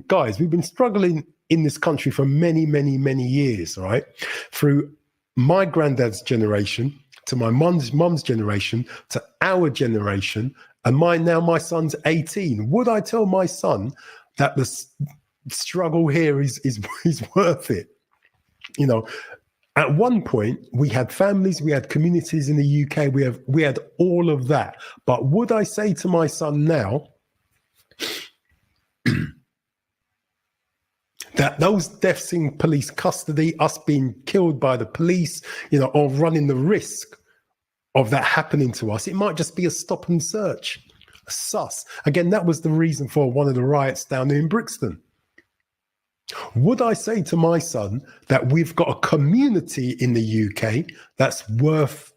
Guys, we've been struggling in this country for many, many, many years, right? Through my granddad's generation, to my mum's generation, to our generation, and my son's 18. Would I tell my son that the struggle here is worth it? You know, at one point we had families, we had communities in the UK, we had all of that. But would I say to my son now that those deaths in police custody, us being killed by the police, or running the risk of that happening to us, it might just be a stop and search, a sus. Again, that was the reason for one of the riots down there in Brixton. Would I say to my son that we've got a community in the UK that's worth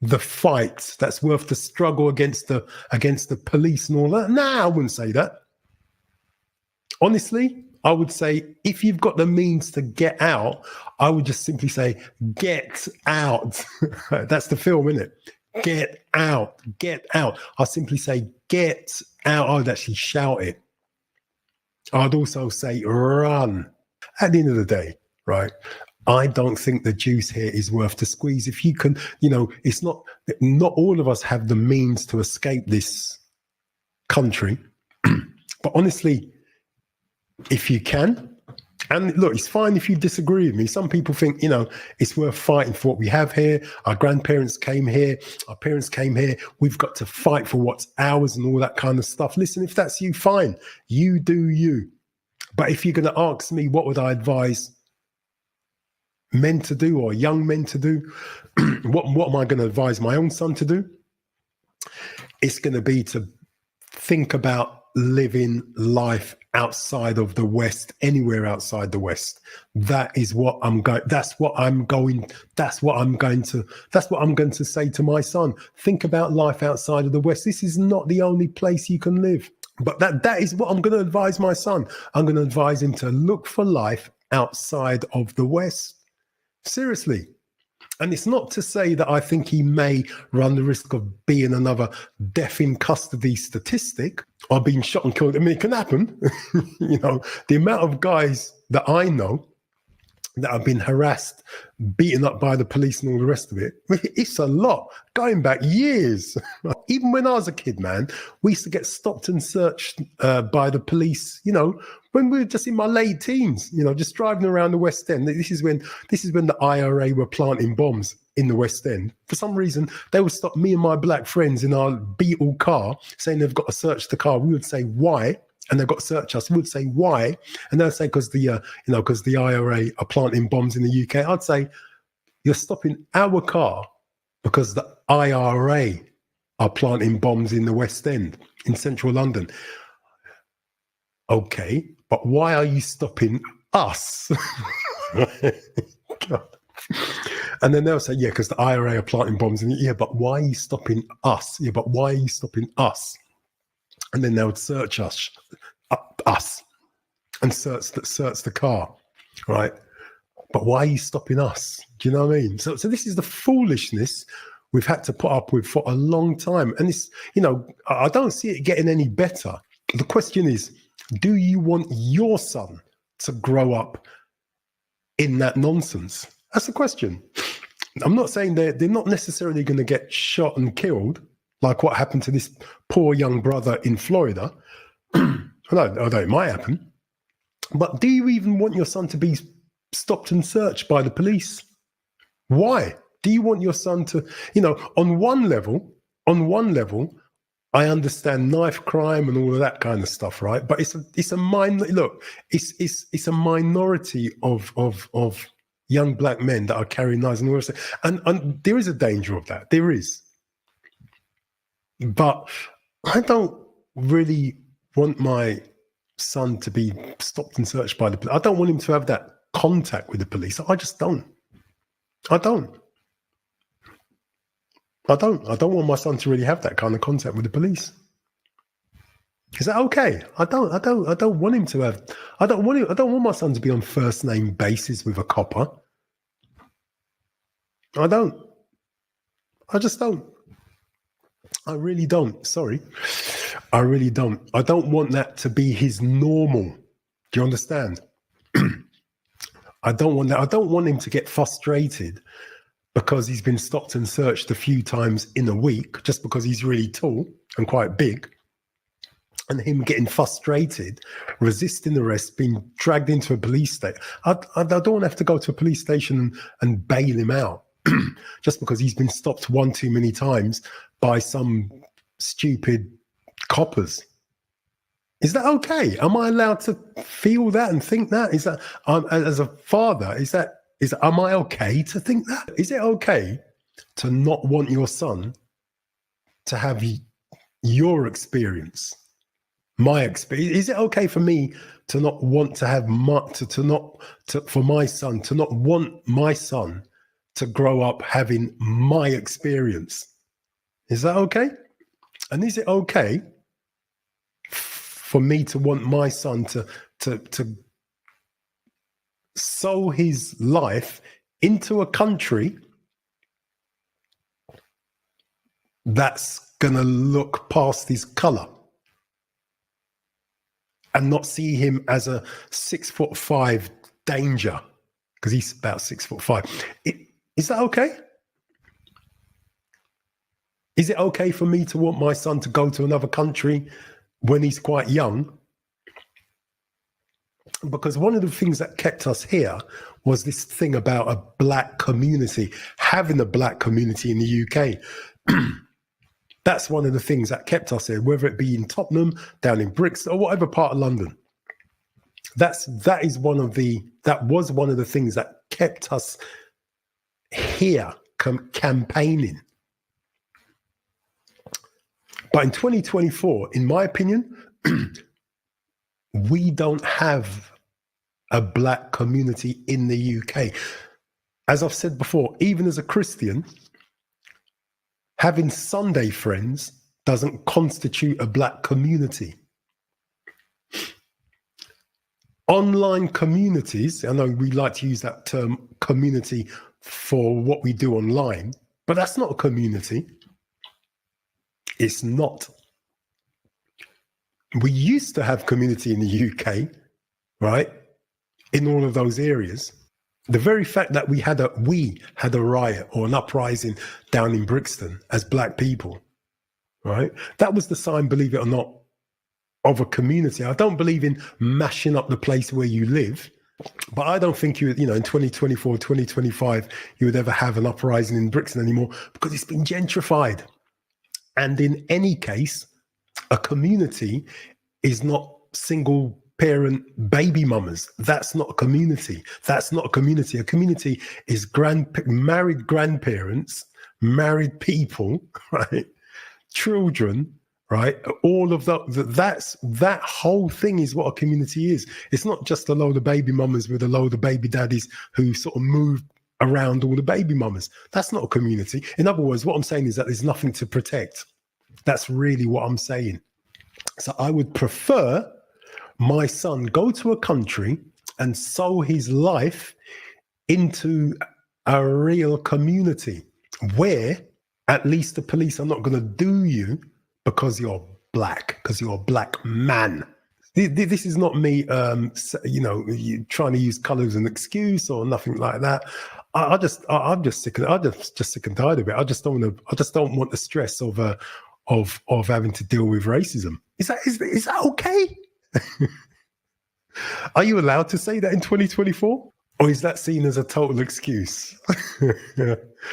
the fight, that's worth the struggle against the police and all that? Nah, I wouldn't say that. Honestly, I would say if you've got the means to get out, I would just simply say, get out. That's the film, isn't it? Get out, get out. I'll simply say, get out. I'd actually shout it. I'd also say, run. At the end of the day, right, I don't think the juice here is worth the squeeze. If you can, it's not all of us have the means to escape this country. But honestly, if you can, and look, it's fine if you disagree with me. Some people think, it's worth fighting for what we have here. Our grandparents came here, our parents came here. We've got to fight for what's ours and all that kind of stuff. Listen, if that's you, fine. You do you. But if you're going to ask me, what would I advise men to do or young men to do? What am I going to advise my own son to do? It's going to be to think about living life outside of the West, anywhere outside the West. That's what I'm going to say to my son. Think about life outside of the West. This is not the only place you can live. But that is what I'm going to advise my son. I'm going to advise him to look for life outside of the West. Seriously. And it's not to say that I think he may run the risk of being another death in custody statistic or being shot and killed. I mean, it can happen. The amount of guys that I know that have been harassed, beaten up by the police and all the rest of it, it's a lot, going back years. Even when I was a kid, man, we used to get stopped and searched by the police, when we were just in my late teens, just driving around the West End. This is when the IRA were planting bombs in the West End. For some reason, they would stop me and my black friends in our Beetle car, saying they've got to search the car. We would say, why? And they've got to search us. We would say, why? And they'll say, because the IRA are planting bombs in the UK. I'd say, you're stopping our car because the IRA are planting bombs in the West End, in central London. Okay, but why are you stopping us? And then they'll say, yeah, because the IRA are planting bombs in the, yeah, but why are you stopping us? Yeah, but why are you stopping us? And then they would search us and search the car, right? But why are you stopping us? Do you know what I mean? So this is the foolishness we've had to put up with for a long time. And it's, I don't see it getting any better. The question is, do you want your son to grow up in that nonsense? That's the question. I'm not saying they're not necessarily going to get shot and killed, like what happened to this poor young brother in Florida. Although it might happen. But do you even want your son to be stopped and searched by the police? Why? Do you want your son to, on one level, I understand knife crime and all of that kind of stuff, right? But it's a minority of young black men that are carrying knives and all that. And there is a danger of that. There is. But I don't really want my son to be stopped and searched by the police. I don't want him to have that contact with the police. I just don't. I don't want my son to really have that kind of contact with the police. Is that okay? I don't want him to have. I don't want my son to be on first name basis with a copper. I don't. I just don't. I really don't. Sorry. I really don't. I don't want that to be his normal. Do you understand? I don't want that. I don't want him to get frustrated because he's been stopped and searched a few times in a week just because he's really tall and quite big. And him getting frustrated, resisting arrest, being dragged into a police station. I don't want to have to go to a police station and bail him out just because he's been stopped one too many times by some stupid coppers. Is that okay? Am I allowed to feel that and think that? Is that, as a father, am I okay to think that? Is it okay to not want your son to have your experience? My experience. Is it okay for me to not want to have for my son to not want my son to grow up having my experience? Is that okay? And is it okay for me to want my son to sow his life into a country that's gonna look past his color and not see him as a 6'5" danger, because he's about 6'5"? Is that okay? Is it okay for me to want my son to go to another country when he's quite young? Because one of the things that kept us here was this thing about a black community, having a black community in the UK. That's one of the things that kept us here, whether it be in Tottenham, down in Brixton, or whatever part of London. That was one of the things that kept us here campaigning. But in 2024, in my opinion, we don't have a black community in the UK. As I've said before, even as a Christian, having Sunday friends doesn't constitute a black community. Online communities, I know we like to use that term community for what we do online, but that's not a community. It's not. We used to have community in the UK, right? In all of those areas. The very fact that we had a riot or an uprising down in Brixton as black people, right? That was the sign, believe it or not, of a community. I don't believe in mashing up the place where you live, but I don't think in 2024, 2025, you would ever have an uprising in Brixton anymore because it's been gentrified. And in any case, a community is not single parent baby mamas. That's not a community. That's not a community. A community is married grandparents, married people, right? Children, right? All of that whole thing is what a community is. It's not just a load of baby mamas with a load of baby daddies who sort of move around all the baby mamas. That's not a community. In other words, what I'm saying is that there's nothing to protect. That's really what I'm saying. So I would prefer my son go to a country and sow his life into a real community where at least the police are not going to do you because you're black, because you're a black man. This is not me, trying to use colour as an excuse or nothing like that. I'm just sick and tired of it. I just don't want the stress of having to deal with racism. Is that okay? Are you allowed to say that in 2024? Or is that seen as a total excuse?